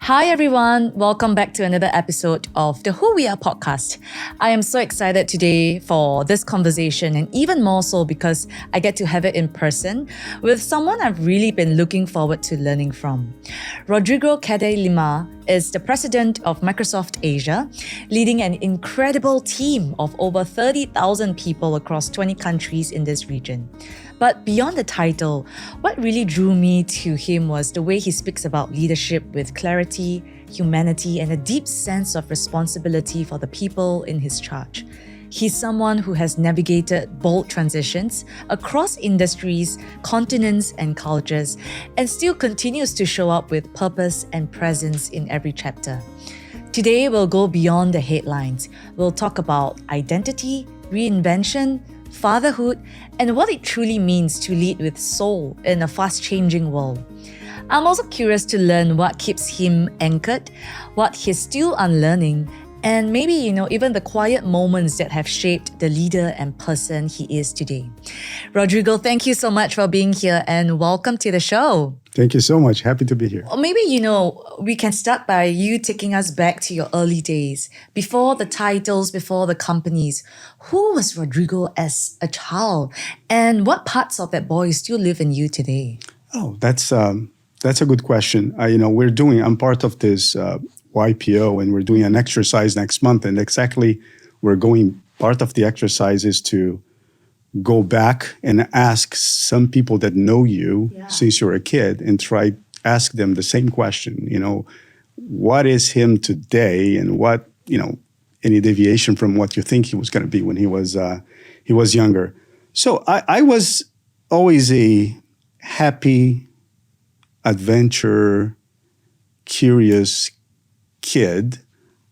Hi everyone, welcome back to another episode of the Who We Are podcast. I am so excited today for this conversation, and even more so because I get to have it in person with someone I've really been looking forward to learning from. Rodrigo Kede Lima is the president of Microsoft Asia, leading an incredible team of over 30,000 people across 20 countries in this region. But beyond the title, what really drew me to him was the way he speaks about leadership with clarity, humanity, and a deep sense of responsibility for the people in his charge. He's someone who has navigated bold transitions across industries, continents, and cultures, and still continues to show up with purpose and presence in every chapter. Today, we'll go beyond the headlines. We'll talk about identity, reinvention, fatherhood, and what it truly means to lead with soul in a fast-changing world. I'm also curious to learn what keeps him anchored, what he's still unlearning, and maybe, even the quiet moments that have shaped the leader and person he is today. Rodrigo, thank you so much for being here and welcome to the show. Thank you so much. Happy to be here. Or maybe, we can start by you taking us back to your early days, before the titles, before the companies. Who was Rodrigo as a child? And what parts of that boy still live in you today? Oh, that's a good question. I'm part of this YPO, and we're doing an exercise next month. And part of the exercise is to go back and ask some people that know you since you're a kid and ask them the same question. What is him today, and what, any deviation from what you think he was going to be when he was younger. So I was always a happy, adventure, curious kid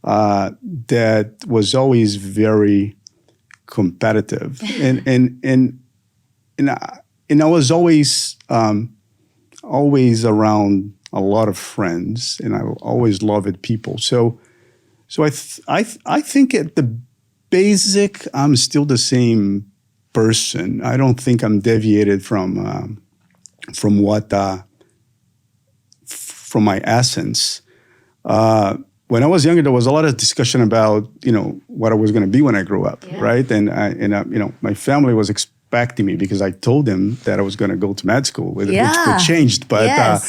that was always very competitive, and I was always around a lot of friends, and I always loved people. So I think at the basic, I'm still the same person. I don't think I'm deviated from my essence. When I was younger, there was a lot of discussion about, what I was going to be when I grew up, right? And my family was expecting me because I told them that I was going to go to med school, which changed. But yeah,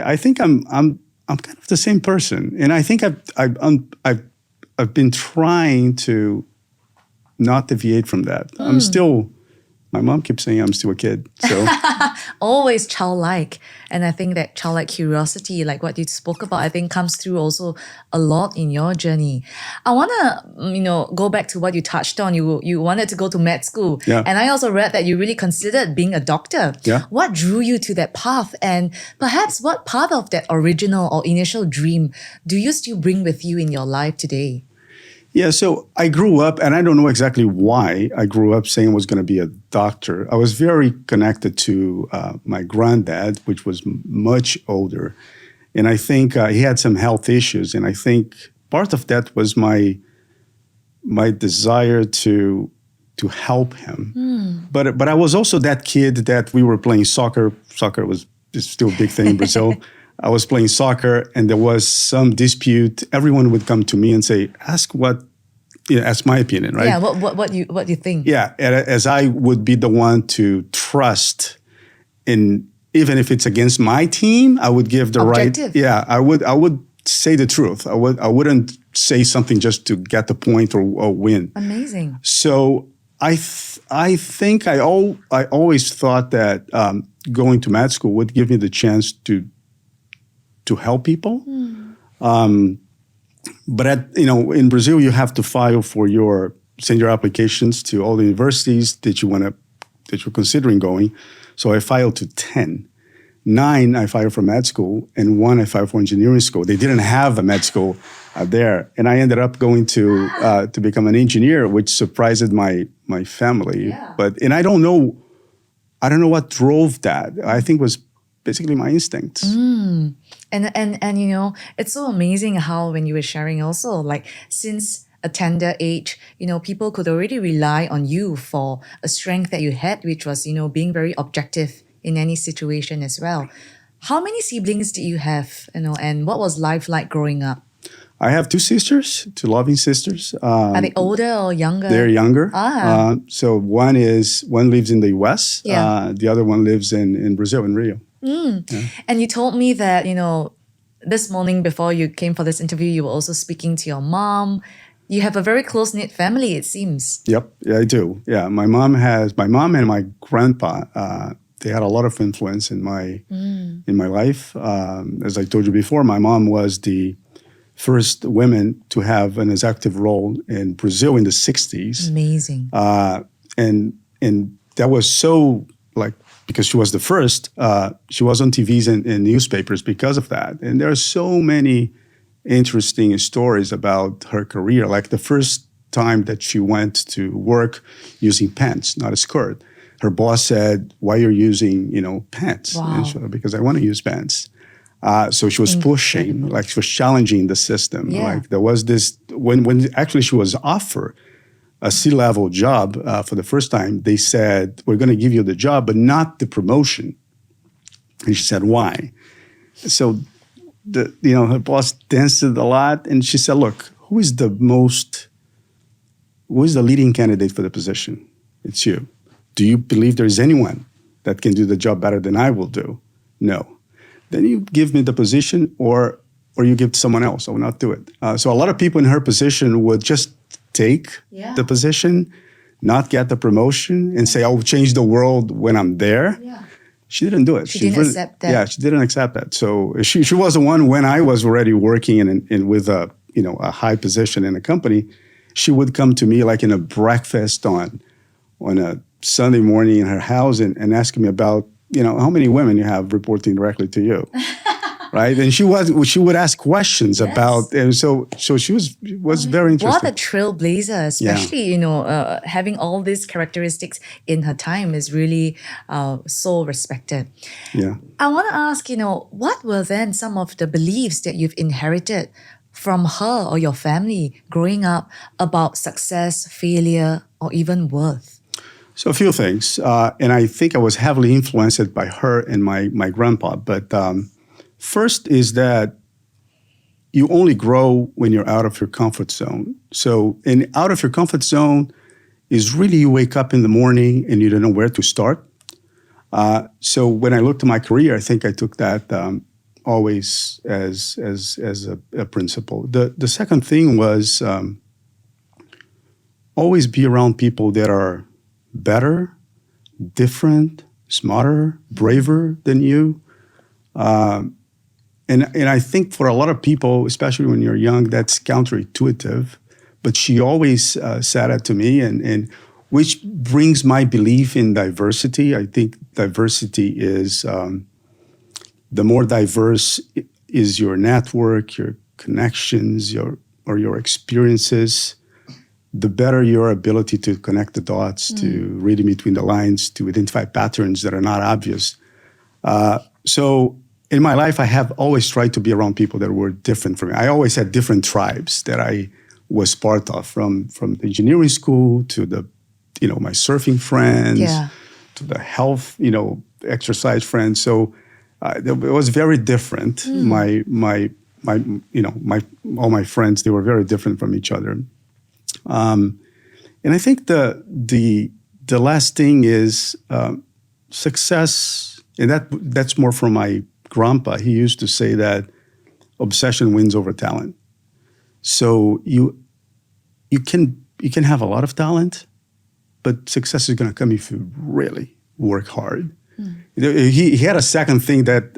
I think I'm kind of the same person, and I think I've been trying to not deviate from that. My mom keeps saying I'm still a kid. So always childlike. And I think that childlike curiosity, like what you spoke about, I think comes through also a lot in your journey. I want to, go back to what you touched on. You wanted to go to med school. Yeah. And I also read that you really considered being a doctor. Yeah. What drew you to that path? And perhaps what part of that original or initial dream do you still bring with you in your life today? Yeah, so I grew up, and I don't know exactly why I grew up saying I was going to be a doctor. I was very connected to my granddad, which was much older. And I think he had some health issues. And I think part of that was my desire to help him. But I was also that kid that we were playing soccer. Soccer was still a big thing in Brazil. I was playing soccer, and there was some dispute. Everyone would come to me and say, ask my opinion, right? Yeah, what you think? Yeah, as I would be the one to trust, in even if it's against my team, I would give the Objective. right. Yeah, I would say the truth. I wouldn't say something just to get the point or win. Amazing. So I think I always thought that going to med school would give me the chance to help people. But in Brazil, you have to send your applications to all the universities that you're considering going. So I filed to 10. 9 I filed for med school, and 1 I filed for engineering school. They didn't have a med school there, and I ended up going to become an engineer, which surprised my family. Yeah. I don't know what drove that. I think it was basically my instincts. And it's so amazing how when you were sharing also, like since a tender age, people could already rely on you for a strength that you had, which was, being very objective in any situation as well. How many siblings do you have? And what was life like growing up? I have two sisters, two loving sisters. Are they older or younger? They're younger. Ah. So one lives in the U.S. Yeah. The other one lives in Brazil, in Rio. And you told me that, this morning before you came for this interview, you were also speaking to your mom. You have a very close-knit family, it seems. Yep, yeah, I do. Yeah, my mom and my grandpa. They had a lot of influence in my life. As I told you before, my mom was the first women to have an executive role in Brazil in the 60s. Amazing. And that was so, like, because she was the first, she was on TVs and newspapers because of that. And there are so many interesting stories about her career. Like the first time that she went to work using pants, not a skirt. Her boss said, "Why you're using, pants?" Wow. And she said, "Because I want to use pants." So she was pushing, like she was challenging the system. Yeah. Like there was this, when actually she was offered a C-level job for the first time, they said, "We're going to give you the job, but not the promotion." And she said, "Why?" So her boss danced it a lot, and she said, "Look, who is the leading candidate for the position? It's you. Do you believe there is anyone that can do the job better than I will do? No. Then you give me the position, or you give to someone else. I will not do it." So a lot of people in her position would just take the position, not get the promotion, and say, "I will change the world when I'm there." Yeah. She didn't do it. She didn't accept that. Yeah, she didn't accept that. So she was the one when I was already working in with a high position in a company. She would come to me like in a breakfast on a Sunday morning in her house and ask me about how many women you have reporting directly to you. Right, and she would ask questions about, and so she was very interesting. What a trailblazer, especially having all these characteristics in her time is really so respected. Yeah, I want to ask, what were then some of the beliefs that you've inherited from her or your family growing up about success, failure, or even worth? So a few things, and I think I was heavily influenced by her and my grandpa, but. First is that you only grow when you're out of your comfort zone. So, out of your comfort zone is really you wake up in the morning and you don't know where to start. So when I looked at my career, I think I took that always as a principle. The second thing was always be around people that are better, different, smarter, braver than you. And I think for a lot of people, especially when you're young, that's counterintuitive. But she always said it to me, and which brings my belief in diversity. I think diversity is the more diverse is your network, your connections, your experiences, the better your ability to connect the dots, to read in between the lines, to identify patterns that are not obvious. So in my life, I have always tried to be around people that were different from me. I always had different tribes that I was part of, from the engineering school to the, my surfing friends, to the health, exercise friends. So it was very different. All my friends, they were very different from each other. And I think the last thing is success, and that's more from my grandpa. He used to say that obsession wins over talent. So you can have a lot of talent, but success is going to come if you really work hard. He had a second thing that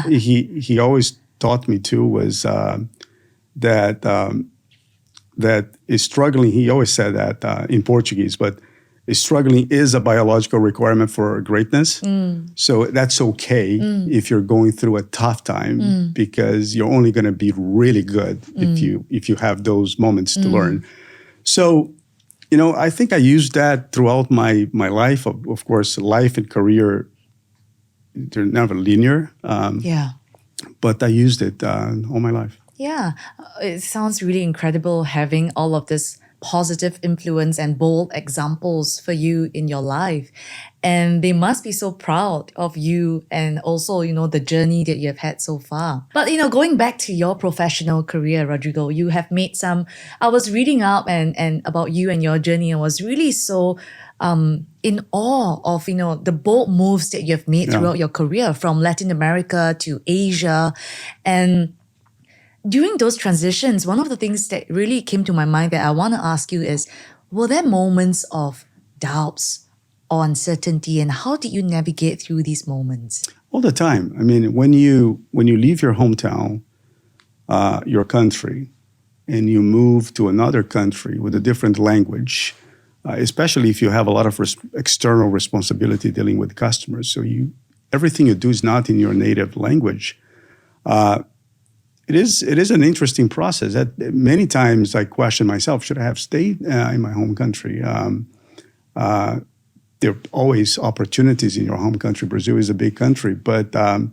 he always taught me too, was that is struggling. He always said that in Portuguese, but struggling is a biological requirement for greatness. So that's okay if you're going through a tough time, because you're only going to be really good if you have those moments to learn. So, I think I used that throughout my life. Of course, life and career, they're never linear. But I used it all my life. Yeah, it sounds really incredible having all of this positive influence and bold examples for you in your life. And they must be so proud of you and also, the journey that you have had so far. But, going back to your professional career, Rodrigo, you have made I was reading up and about you and your journey and was really so in awe of, the bold moves that you've made throughout your career from Latin America to Asia. And during those transitions, one of the things that really came to my mind that I want to ask you is, were there moments of doubts or uncertainty, and how did you navigate through these moments? All the time. I mean, when you leave your hometown, your country, and you move to another country with a different language, especially if you have a lot of external responsibility dealing with customers, so everything you do is not in your native language. It is an interesting process. That many times I question myself: should I have stayed in my home country? There are always opportunities in your home country. Brazil is a big country, but the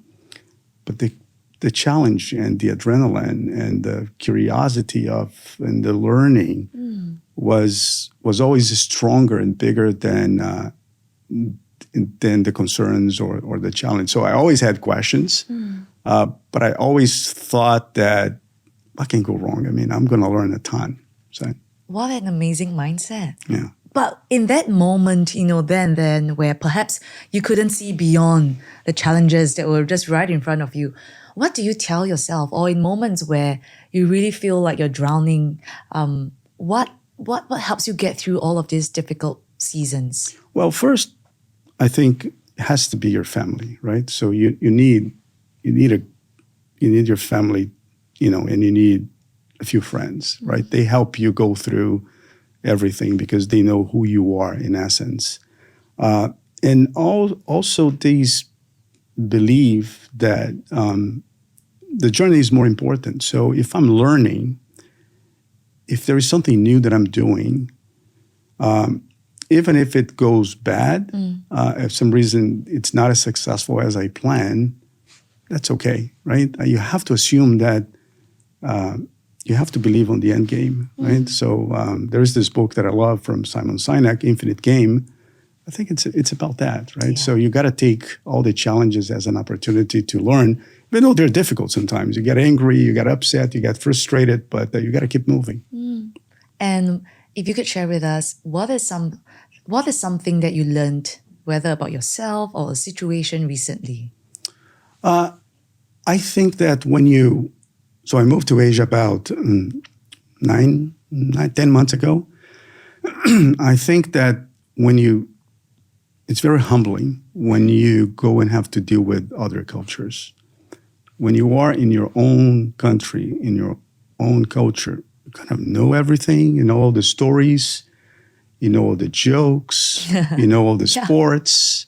challenge and the adrenaline and the curiosity and the learning was always stronger and bigger than the concerns or the challenge. So I always had questions, but I always thought that what can go wrong? I mean, I'm going to learn a ton. So, what an amazing mindset. Yeah. But in that moment, then where perhaps you couldn't see beyond the challenges that were just right in front of you, what do you tell yourself? Or in moments where you really feel like you're drowning, what helps you get through all of these difficult seasons? Well, first, I think it has to be your family, right? So you need your family, and you need a few friends, right? They help you go through everything because they know who you are in essence. And also these believe that the journey is more important. So if I'm learning, if there is something new that I'm doing, even if it goes bad, if some reason it's not as successful as I planned, that's okay, right? You have to assume that you have to believe on the end game, right? So there is this book that I love from Simon Sinek, Infinite Game. I think it's about that, right? Yeah. So you got to take all the challenges as an opportunity to learn, even though they're difficult sometimes. You get angry, you get upset, you get frustrated, but you got to keep moving. And if you could share with us, what is something that you learned, whether about yourself or a situation recently? I think that so I moved to Asia about 10 months ago. I think that it's very humbling when you go and have to deal with other cultures. When you are in your own country, in your own culture, you kind of know everything, you know all the stories, you know all the jokes, you know all the sports,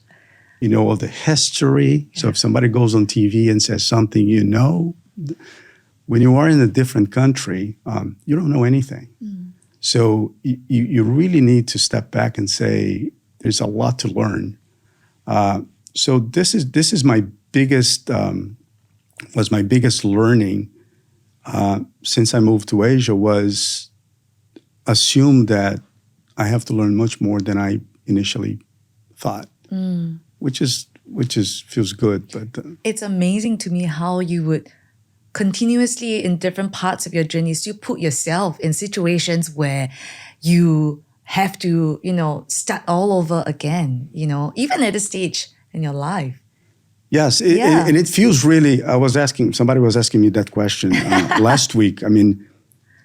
you know all the history. So if somebody goes on TV and says something, when you are in a different country, you don't know anything. So you really need to step back and say, there's a lot to learn. So this is my biggest learning since I moved to Asia, was assume that I have to learn much more than I initially thought, which feels good. But it's amazing to me how you would continuously in different parts of your journeys, you put yourself in situations where you have to, start all over again, even at a stage in your life. Yes, and it feels really, somebody was asking me that question last week. I mean,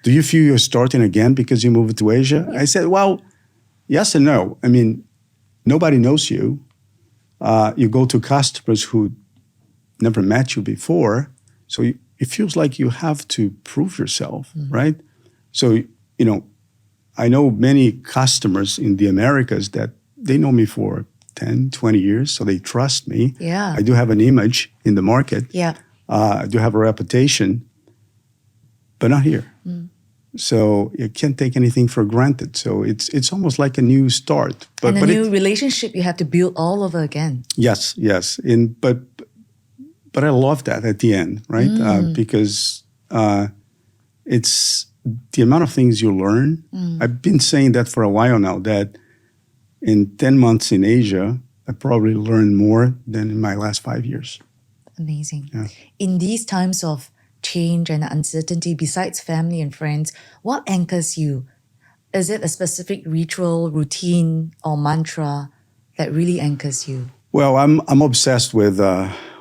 do you feel you're starting again because you moved to Asia? I said, well, yes and no. I mean, nobody knows you. You go to customers who never met you before. So it feels like you have to prove yourself, right? So, I know many customers in the Americas that they know me for 10, 20 years, so they trust me. Yeah. I do have an image in the market. Yeah. I do have a reputation, but not here. So you can't take anything for granted. So it's almost like a new start. But a new relationship you have to build all over again. Yes. But I love that at the end, right? Because the amount of things you learn, I've been saying that for a while now, that in 10 months in Asia, I probably learned more than in my last 5 years. Amazing. Yeah. In these times of change and uncertainty, besides family and friends, what anchors you? Is it a specific ritual, routine, or mantra that really anchors you? Well, I'm obsessed with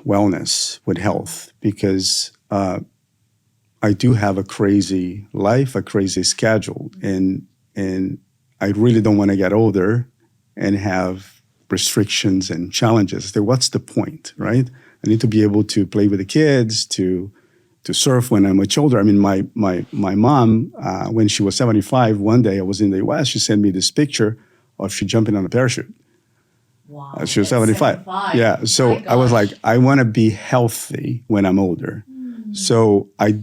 wellness, with health, because I do have a crazy life, a crazy schedule, and I really don't want to get older and have restrictions and challenges. So what's the point, right? I need to be able to play with the kids, to surf when I'm much older. I mean, my mom, when she was 75, one day I was in the US, she sent me this picture of she jumping on a parachute. Wow. She was 75. Yeah. So I was like, I want to be healthy when I'm older. So I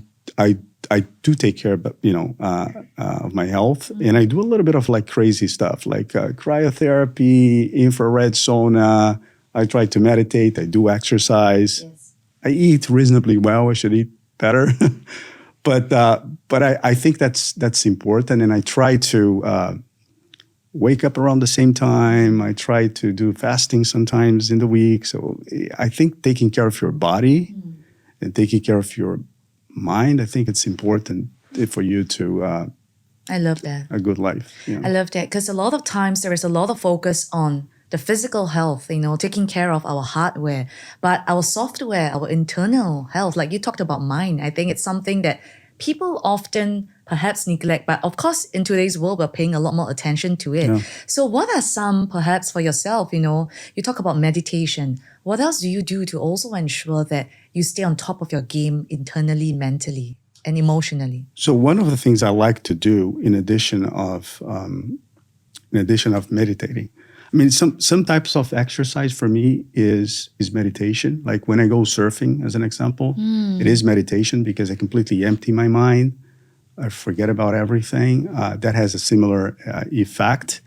do take care of my health, and I do a little bit of like crazy stuff, like cryotherapy, infrared sauna. I try to meditate. I do exercise. Yes. I eat reasonably well. I should eat better, but I think that's important, and I try to wake up around the same time. I try to do fasting sometimes in the week. So I think taking care of your body and taking care of your mind, I think it's important for you to I love that. a good life. Yeah. I love that because a lot of times there is a lot of focus on the physical health, taking care of our hardware, but our software, our internal health, like you talked about mind, I think it's something that people often perhaps neglect. But of course, in today's world, we're paying a lot more attention to it. Yeah. So what are some, perhaps for yourself, you talk about meditation. What else do you do to also ensure that you stay on top of your game internally, mentally, and emotionally? So one of the things I like to do in addition of meditating, I mean, some types of exercise for me is meditation. Like when I go surfing, as an example, it is meditation because I completely empty my mind. I forget about everything. That has a similar effect.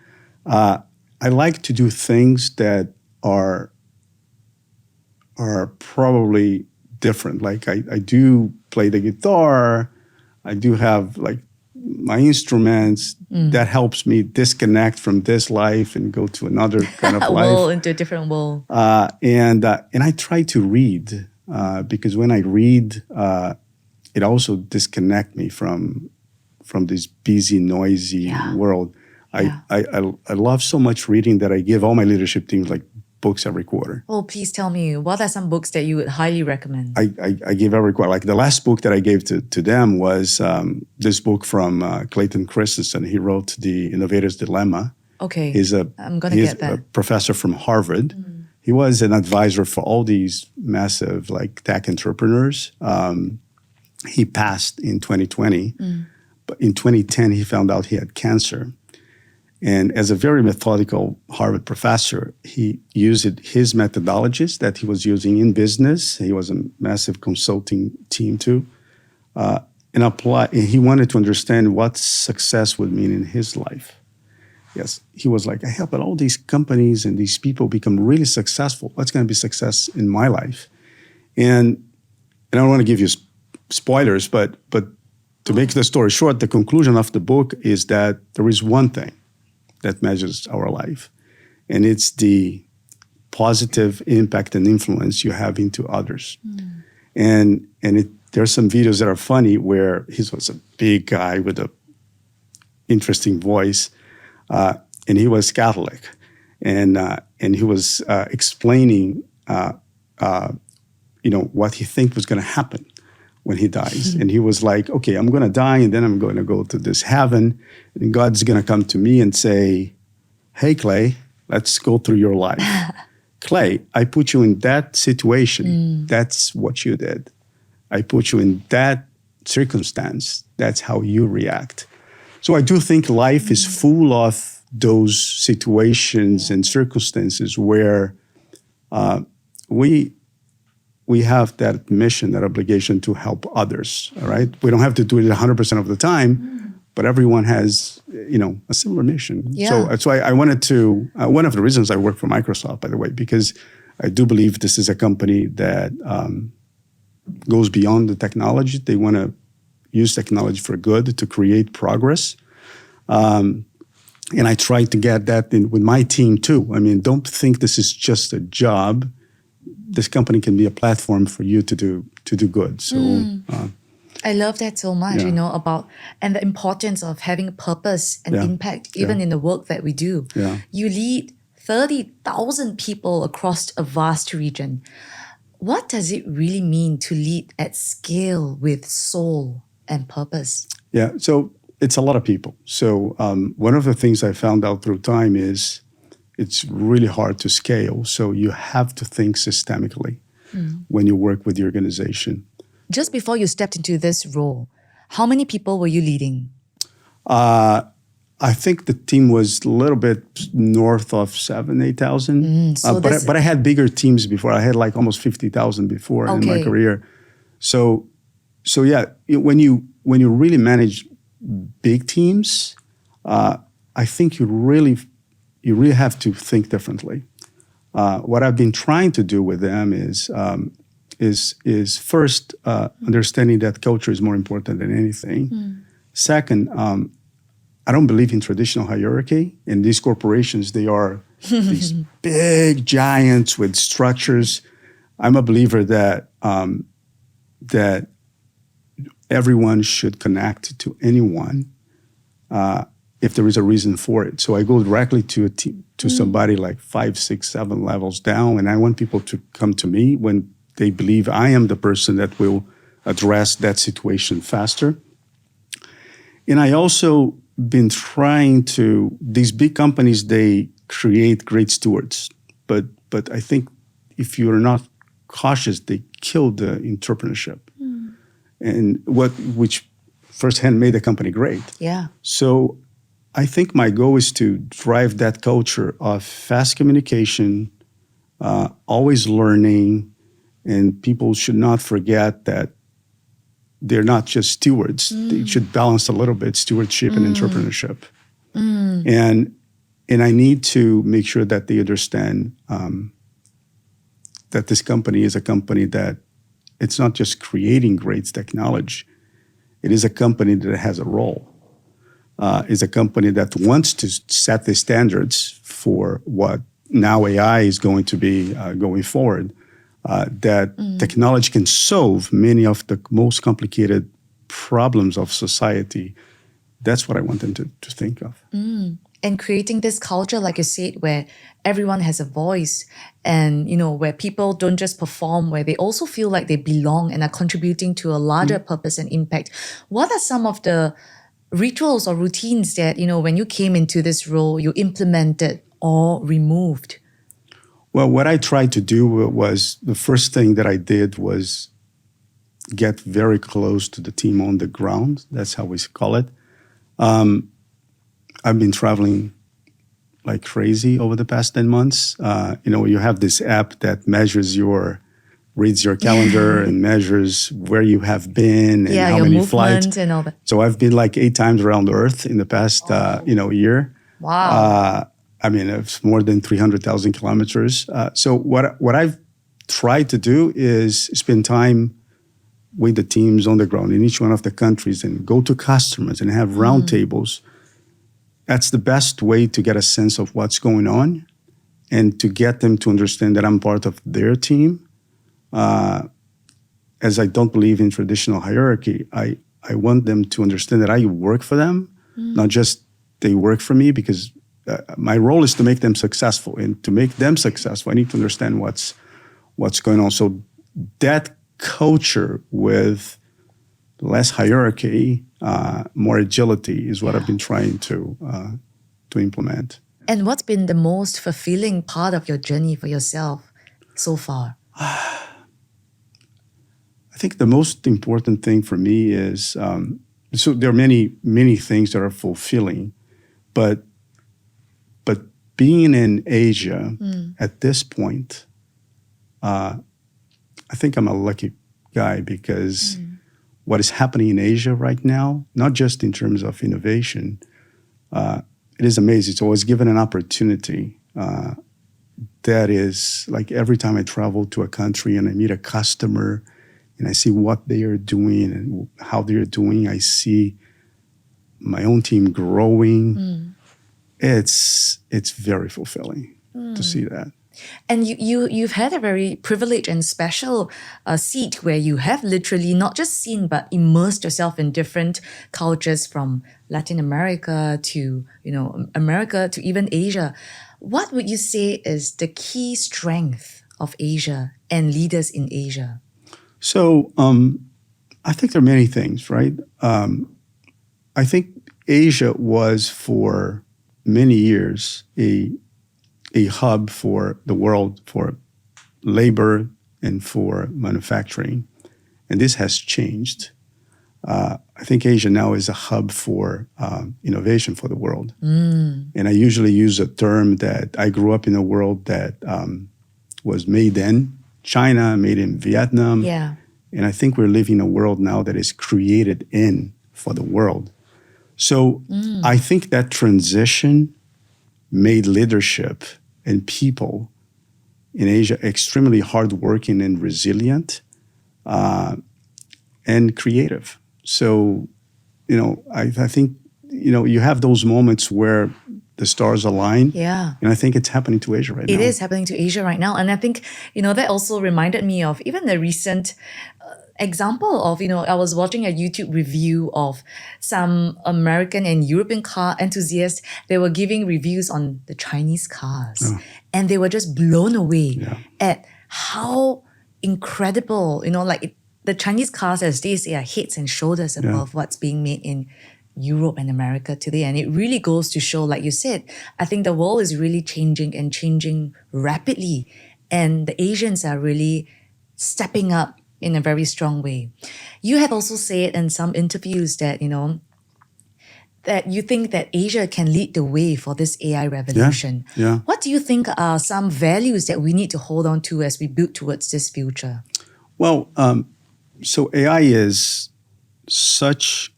I like to do things that are probably different. Like I do play the guitar. I do have like my instruments. That helps me disconnect from this life and go to another kind of life. World, into a different world. And I try to read because when I read, it also disconnects me from this busy, noisy world. I love so much reading that I give all my leadership teams like books every quarter. Oh, please tell me, what are some books that you would highly recommend? I give every quarter. Like the last book that I gave to them was this book from Clayton Christensen. He wrote The Innovator's Dilemma. Okay, I'm going to get that. He's a professor from Harvard. He was an advisor for all these massive like tech entrepreneurs. He passed in 2020, but in 2010 he found out he had cancer. And as a very methodical Harvard professor, he used his methodologies that he was using in business. He was a massive consulting team too, and he wanted to understand what success would mean in his life. Yes, he was like, I help all these companies and these people become really successful. What's going to be success in my life? And I don't want to give you spoilers, but to make the story short, the conclusion of the book is that there is one thing that measures our life, and it's the positive impact and influence you have into others. And there's some videos that are funny where he was a big guy with a interesting voice, and he was Catholic, and he was explaining what he think was going to happen when he dies. And he was like, okay, I'm going to die, and then I'm going to go to this heaven, and God's going to come to me and say, hey, Clay, let's go through your life. Clay, I put you in that situation. That's what you did. I put you in that circumstance. That's how you react. So I do think life is full of those situations and circumstances where we have that mission, that obligation to help others, all right? We don't have to do it 100% of the time, but everyone has, a similar mission. Yeah. So I wanted to, one of the reasons I work for Microsoft, by the way, because I do believe this is a company that goes beyond the technology. They want to use technology for good, to create progress. And I try to get that in with my team too. I mean, don't think this is just a job. This company can be a platform for you to do good. So I love that so much, Yeah. about and the importance of having a purpose and Yeah. impact, even in the work that we do. Yeah. You lead 30,000 people across a vast region. What does it really mean to lead at scale with soul and purpose? Yeah, so it's a lot of people. So one of the things I found out through time is it's really hard to scale. So you have to think systemically when you work with the organization. Just before you stepped into this role, how many people were you leading? I think the team was a little bit north of 7,000, 8,000. But I had bigger teams before. I had like almost 50,000 before in my career. So yeah, when you really manage big teams, I think you really have to think differently. What I've been trying to do with them is first understanding that culture is more important than anything. Second, I don't believe in traditional hierarchy. In these corporations, they are these big giants with structures. I'm a believer that that everyone should connect to anyone if there is a reason for it. So I go directly to a team, to somebody like 5, 6, 7 levels down, and I want people to come to me when they believe I am the person that will address that situation faster. And I also been trying to, these big companies, they create great stewards, but I think if you're not cautious, they kill the entrepreneurship. And which firsthand made the company great. Yeah. So I think my goal is to drive that culture of fast communication, always learning, and people should not forget that they're not just stewards. They should balance a little bit stewardship and entrepreneurship. And I need to make sure that they understand that this company is a company that it's not just creating great technology. It is a company that has a role. It's a company that wants to set the standards for what now AI is going to be going forward. That technology can solve many of the most complicated problems of society. That's what I want them to think of. And creating this culture, like you said, where everyone has a voice and, where people don't just perform, where they also feel like they belong and are contributing to a larger purpose and impact. What are some of the rituals or routines that, when you came into this role, you implemented or removed? Well, what I tried to do was, the first thing that I did was get very close to the team on the ground. That's how we call it. I've been traveling like crazy over the past 10 months. You have this app that reads your calendar and measures where you have been and how your many movement flights. And all that. So I've been like 8 times around the earth in the past, year. Wow. It's more than 300,000 kilometers. So what I've tried to do is spend time with the teams on the ground in each one of the countries and go to customers and have roundtables. That's the best way to get a sense of what's going on and to get them to understand that I'm part of their team. As I don't believe in traditional hierarchy, I want them to understand that I work for them, not just they work for me, because my role is to make them successful. And to make them successful, I need to understand what's going on. So that culture with less hierarchy, more agility is what I've been trying to implement. And what's been the most fulfilling part of your journey for yourself so far? I think the most important thing for me is, so there are many, many things that are fulfilling, but being in Asia at this point, I think I'm a lucky guy because what is happening in Asia right now, not just in terms of innovation, it is amazing. So I was given an opportunity that is like every time I travel to a country and I meet a customer and I see what they are doing and how they are doing. I see my own team growing. It's very fulfilling to see that. And you've had a very privileged and special seat where you have literally not just seen but immersed yourself in different cultures from Latin America to America to even Asia. What would you say is the key strength of Asia and leaders in Asia? So I think there are many things, right? I think Asia was for many years a hub for the world for labor and for manufacturing. And this has changed. I think Asia now is a hub for innovation for the world. And I usually use a term that I grew up in a world that was made in China, made in Vietnam. Yeah. And I think we're living in a world now that is created in for the world. So I think that transition made leadership and people in Asia extremely hardworking and resilient and creative. So, I think, you have those moments where the stars align. Yeah. And I think it's happening to Asia right now. It is happening to Asia right now. And I think, that also reminded me of even the recent example of, I was watching a YouTube review of some American and European car enthusiasts. They were giving reviews on the Chinese cars. And they were just blown away at how incredible, the Chinese cars, as they say, are heads and shoulders above what's being made in Europe and America today. And it really goes to show, like you said, I think the world is really changing and changing rapidly. And the Asians are really stepping up in a very strong way. You have also said in some interviews that, that you think that Asia can lead the way for this AI revolution. Yeah. What do you think are some values that we need to hold on to as we build towards this future? Well, so AI is such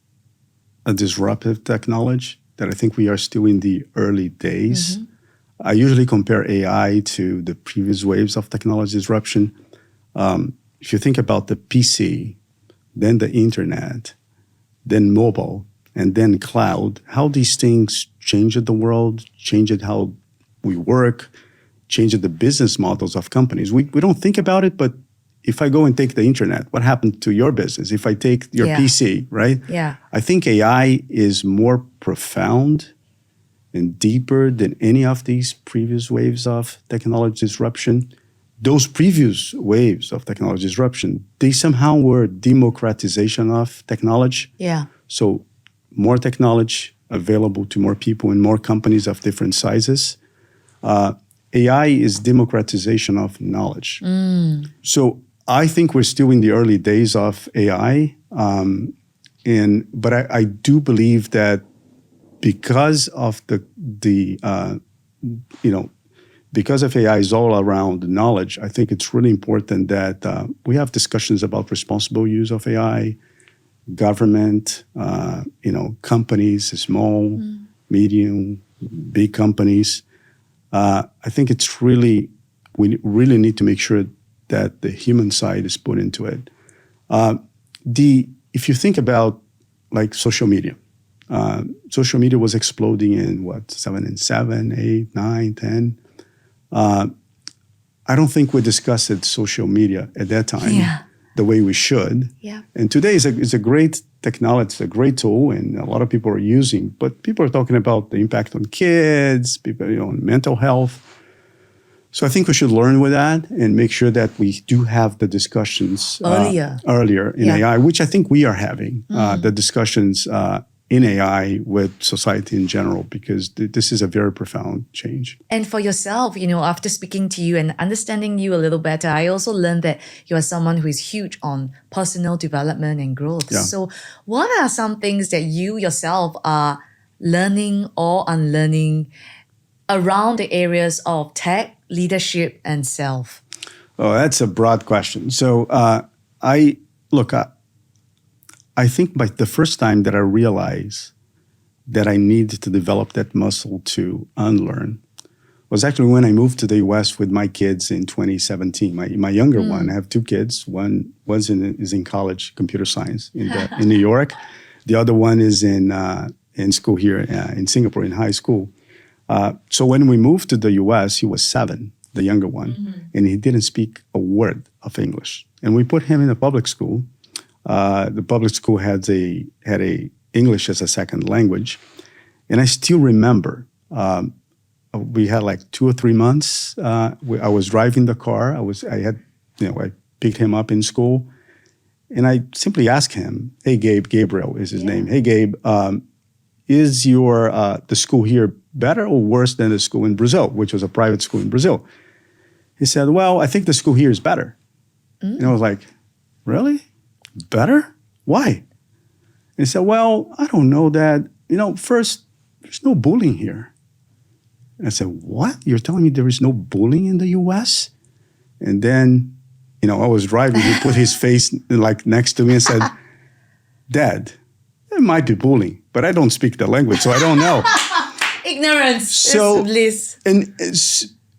a disruptive technology that I think we are still in the early days. I usually compare AI to the previous waves of technology disruption. If you think about the PC, then the internet, then mobile, and then cloud, how these things changed the world, changed how we work, changed the business models of companies. We don't think about it, but if I go and take the internet, what happened to your business? If I take your PC, right? Yeah. I think AI is more profound and deeper than any of these previous waves of technology disruption. Those previous waves of technology disruption, they somehow were democratization of technology. Yeah. So more technology available to more people in more companies of different sizes. AI is democratization of knowledge. So I think we're still in the early days of AI. But I do believe that because of because of AI is all around knowledge, I think it's really important that we have discussions about responsible use of AI, government, companies, small, medium, big companies. I think we really need to make sure that the human side is put into it. If you think about like social media was exploding in 7, 8, 9, 10. I don't think we discussed social media at that time the way we should. Yeah. And today is a great technology, it's a great tool, and a lot of people are using. But people are talking about the impact on kids, people, on mental health. So I think we should learn with that and make sure that we do have the discussions earlier in AI, which I think we are having the discussions in AI with society in general, because this is a very profound change. And for yourself, after speaking to you and understanding you a little better, I also learned that you are someone who is huge on personal development and growth. Yeah. So what are some things that you yourself are learning or unlearning around the areas of tech, leadership, and self? Oh, that's a broad question. So I think by the first time that I realized that I needed to develop that muscle to unlearn was actually when I moved to the U.S. with my kids in 2017. My younger one, I have two kids. One is in college, computer science in New York. The other one is in school here in Singapore, in high school. So when we moved to the U.S., he was 7, the younger one, and he didn't speak a word of English. And we put him in a public school. The public school had a English as a second language, and I still remember. We had like 2 or 3 months. I was driving the car. I picked him up in school, and I simply asked him, "Hey, Gabe, Gabriel is his name. Hey, Gabe, is the school here better or worse than the school in Brazil, which was a private school in Brazil?" He said, "Well, I think the school here is better." And I was like, "Really? Better? Why?" And he said, "Well, I don't know that. First, there's no bullying here." And I said, "What? You're telling me there is no bullying in the U.S.?" And then, I was driving. He put his face like next to me and said, "Dad, there might be bullying, but I don't speak the language, so I don't know." Ignorance is bliss. And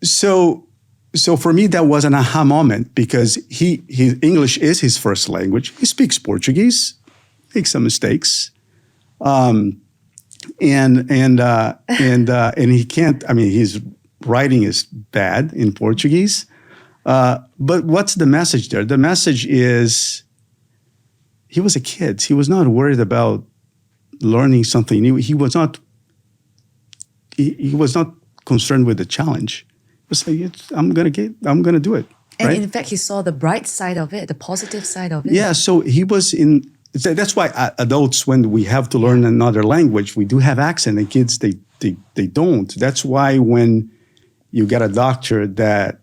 so for me, that was an aha moment because his English is his first language. He speaks Portuguese, makes some mistakes. And he can't. I mean, his writing is bad in Portuguese. But what's the message there? The message is he was a kid. He was not worried about learning something new. He was not. He was not concerned with the challenge. He was like, I'm gonna do it. And right? in fact, he saw the bright side of it, the positive side of it. Yeah. So he was in. That's why adults, when we have to learn another language, we do have accent, and kids they don't. That's why when you get a doctor that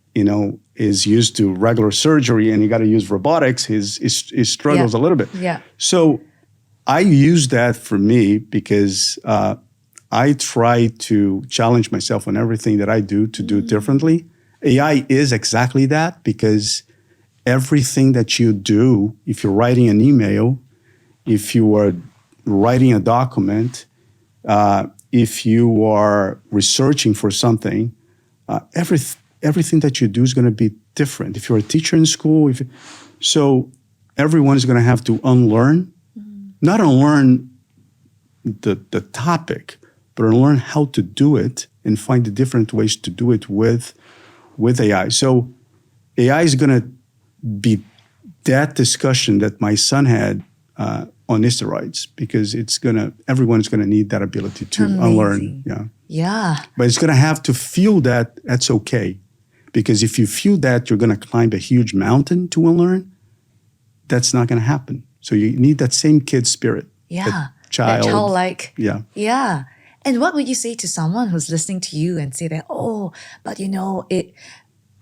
is used to regular surgery and you got to use robotics, he struggles a little bit. Yeah. So I use that for me because I try to challenge myself on everything that I do to do it differently. AI is exactly that, because everything that you do, if you're writing an email, if you are writing a document, if you are researching for something, everything that you do is going to be different. If you're a teacher in school, so everyone is going to have to unlearn, not unlearn the topic, but unlearn how to do it and find the different ways to do it with AI. So AI is going to be that discussion that my son had on steroids, because everyone's gonna need that ability to unlearn. Yeah. But it's gonna have to feel that that's okay, because if you feel that you're gonna climb a huge mountain to unlearn, that's not gonna happen. So you need that same kid spirit. Yeah. That childlike. Yeah. Yeah. And what would you say to someone who's listening to you and say that, "Oh, but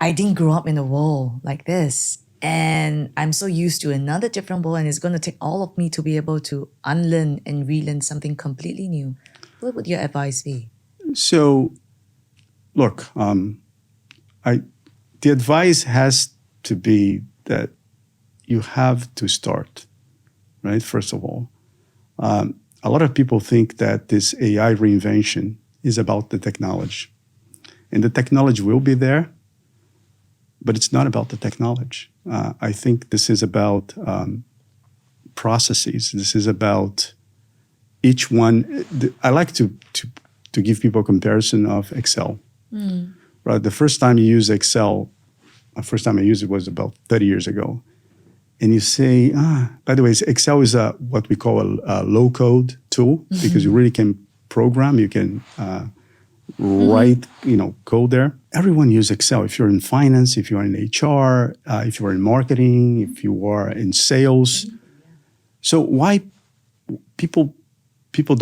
I didn't grow up in a world like this, and I'm so used to another different world, and it's going to take all of me to be able to unlearn and relearn something completely new." What would your advice be? So, look, the advice has to be that you have to start, right? First of all, a lot of people think that this AI reinvention is about the technology, and the technology will be there, but it's not about the technology. I think this is about processes. This is about each one. I like to give people a comparison of Excel. Right, the first time you use Excel, the first time I used it was about 30 years ago. And you say, by the way, Excel is what we call a low-code tool, because you really can program. You can write, code there. Everyone uses Excel. If you're in finance, if you're in HR, if you're in marketing, if you are in sales. So why people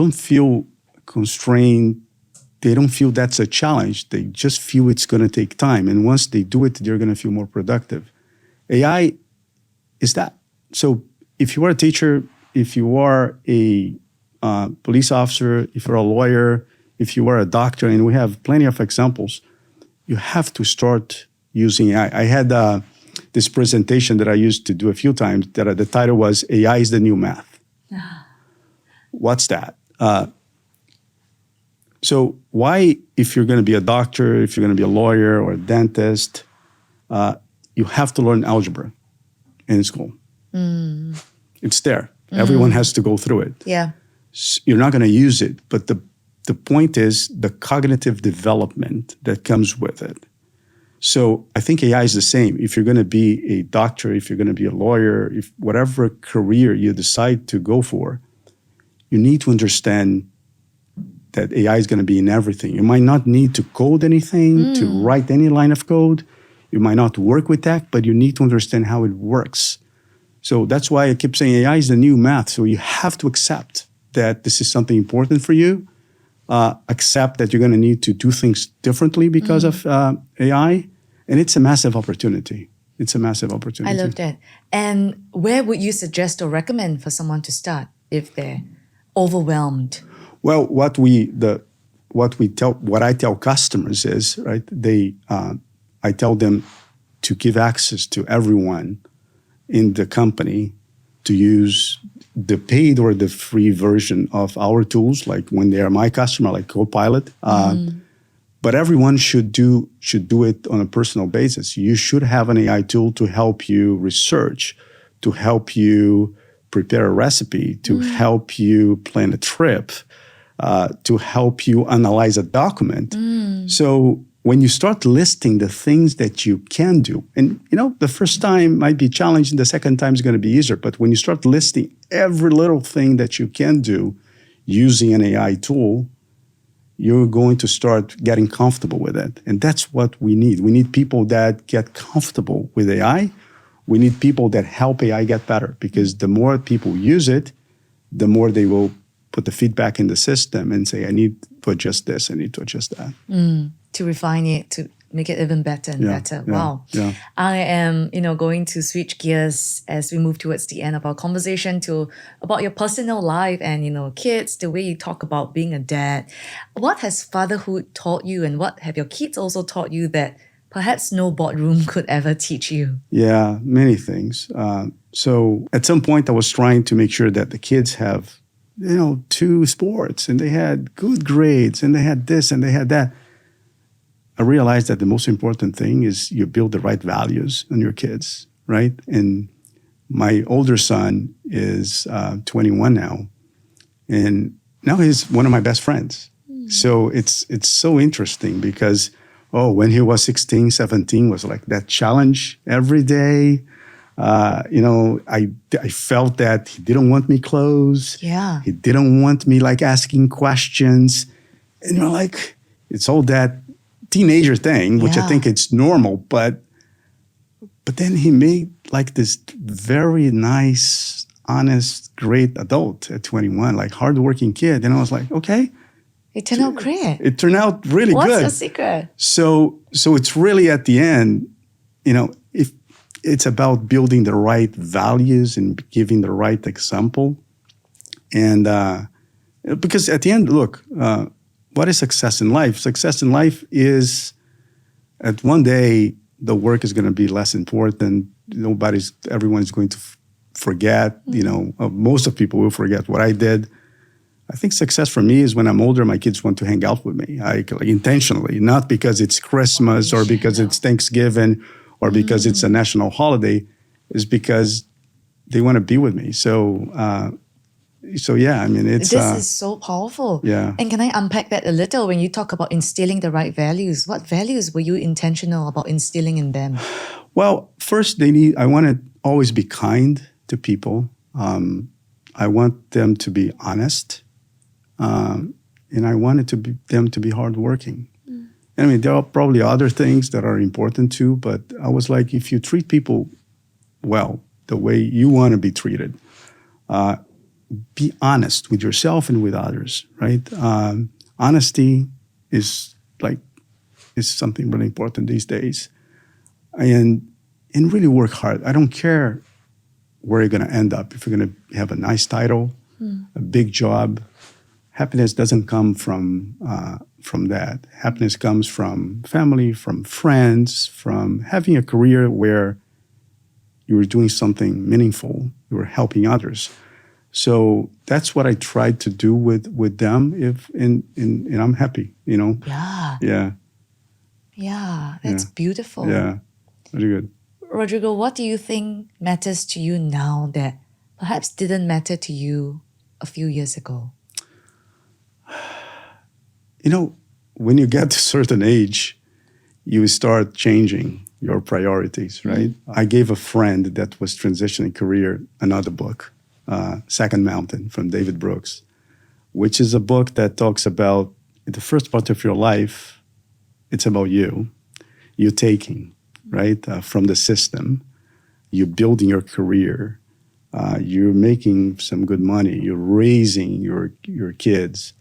don't feel constrained? They don't feel that's a challenge. They just feel it's going to take time. And once they do it, they're going to feel more productive. AI is that. So if you are a teacher, if you are a police officer, if you're a lawyer, if you are a doctor, and we have plenty of examples, you have to start using AI. I had this presentation that I used to do a few times that the title was AI is the New Math. What's that? So why, if you're going to be a doctor, if you're going to be a lawyer or a dentist, you have to learn algebra in school. It's there. Everyone has to go through it. Yeah. You're not going to use it, but the point is the cognitive development that comes with it. So I think AI is the same. If you're going to be a doctor, if you're going to be a lawyer, if whatever career you decide to go for, you need to understand that AI is going to be in everything. You might not need to code anything, to write any line of code. You might not work with that, but you need to understand how it works. So that's why I keep saying AI is the new math. So you have to accept that this is something important for you. Accept that you're going to need to do things differently because of AI. And it's a massive opportunity. It's a massive opportunity. I love that. And where would you suggest or recommend for someone to start if they're overwhelmed? Well, what I tell customers is, right, I tell them to give access to everyone in the company to use the paid or the free version of our tools, like when they are my customer, like Copilot. But everyone should do it on a personal basis. You should have an AI tool to help you research, to help you prepare a recipe, to help you plan a trip, to help you analyze a document. So when you start listing the things that you can do, and the first time might be challenging, the second time is going to be easier. But when you start listing every little thing that you can do using an AI tool, you're going to start getting comfortable with it. And that's what we need. We need people that get comfortable with AI. We need people that help AI get better, because the more people use it, the more they will put the feedback in the system and say, I need to adjust this, I need to adjust that. To refine it, to make it even better and better. Wow. Yeah. I am, going to switch gears as we move towards the end of our conversation to about your personal life and, kids, the way you talk about being a dad. What has fatherhood taught you, and what have your kids also taught you that perhaps no boardroom could ever teach you? Yeah, many things. So at some point I was trying to make sure that the kids have, 2 sports and they had good grades and they had this and they had that. I realized that the most important thing is you build the right values on your kids, right? And my older son is 21 now, and now he's one of my best friends. So it's so interesting because, when he was 16, 17, was like that challenge every day. I felt that he didn't want me close. Yeah. He didn't want me asking questions. And it's all that teenager thing, which I think it's normal, but then he made this very nice, honest, great adult at 21, hardworking kid. And I was like, okay. It turned out great. It turned out really good. What's your secret? So it's really at the end, if it's about building the right values and giving the right example. And because at the end, look, what is success in life? Success in life is at one day, the work is going to be less important. Everyone's going to forget, most of people will forget what I did. I think success for me is when I'm older, my kids want to hang out with me, intentionally, not because it's Christmas or because it's Thanksgiving or because it's a national holiday, is because they want to be with me. So yeah, it's... This is so powerful. Yeah. And can I unpack that a little when you talk about instilling the right values? What values were you intentional about instilling in them? Well, first, I want to always be kind to people. I want them to be honest. And I wanted them to be hardworking. There are probably other things that are important too, but I was like, if you treat people well, the way you want to be treated, be honest with yourself and with others, right? Honesty is something really important these days. And really work hard. I don't care where you're going to end up. If you're going to have a nice title, a big job, happiness doesn't come from that. Happiness comes from family, from friends, from having a career where you were doing something meaningful. You were helping others. So that's what I tried to do with them. And I'm happy, you know. Yeah. Yeah. Yeah. That's Yeah. beautiful. Yeah. Very good. Rodrigo, what do you think matters to you now that perhaps didn't matter to you a few years ago? You know, when you get to a certain age, you start changing your priorities, right? I gave a friend that was transitioning career another book, Second Mountain from David Brooks, which is a book that talks about the first part of your life, it's about you taking, right, from the system, you building your career, you're making some good money, you're raising your kids.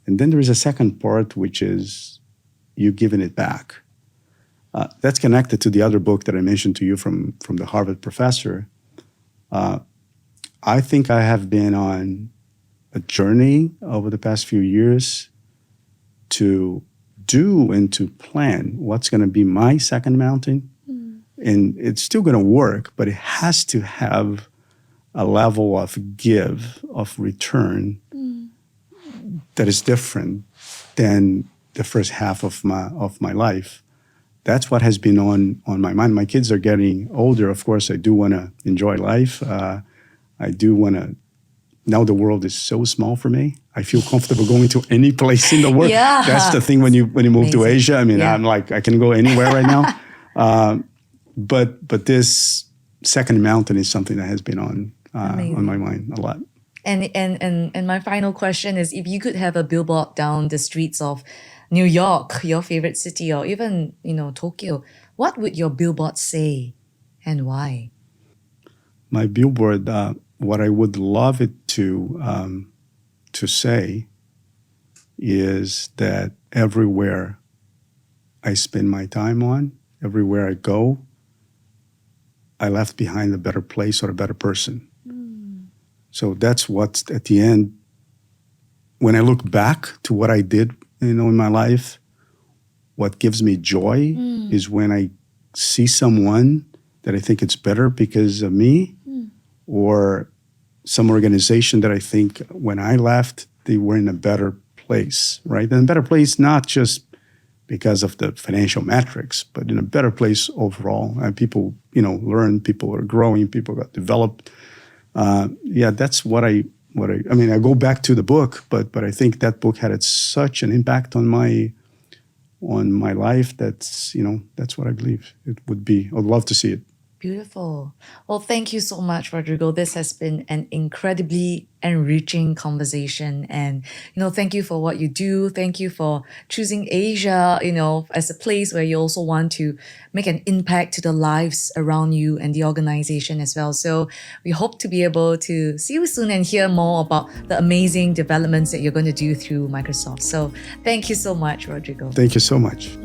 And then there is a second part, which is you giving it back. That's connected to the other book that I mentioned to you from the Harvard professor. I think I have been on a journey over the past few years to do and to plan what's going to be my second mountain. And it's still going to work, but it has to have a level of give, of return that is different than the first half of my life. That's what has been on my mind. My kids are getting older. Of course, I do want to enjoy life. I do want to. Now the world is so small for me. I feel comfortable going to any place in the world. Yeah. That's the thing when you move to Amazing. Asia. I mean, Yeah. I'm like I can go anywhere right now. But this second mountain is something that has been on my mind a lot. And my final question is, if you could have a billboard down the streets of New York, your favorite city, or even, Tokyo, what would your billboard say and why? My billboard, what I would love it to say is that everywhere I spend my time on, everywhere I go, I left behind a better place or a better person. So that's what, at the end, when I look back to what I did, in my life, what gives me joy is when I see someone that I think it's better because of me, or some organization that I think when I left, they were in a better place, right? And a better place, not just because of the financial metrics, but in a better place overall. And people, learn, people are growing, people got developed. That's what I mean, I go back to the book, but I think that book had such an impact on my life. That's what I believe it would be. I'd love to see it. Beautiful. Well, thank you so much, Rodrigo. This has been an incredibly enriching conversation. And, thank you for what you do. Thank you for choosing Asia, as a place where you also want to make an impact to the lives around you and the organization as well. So we hope to be able to see you soon and hear more about the amazing developments that you're going to do through Microsoft. So thank you so much, Rodrigo. Thank you so much.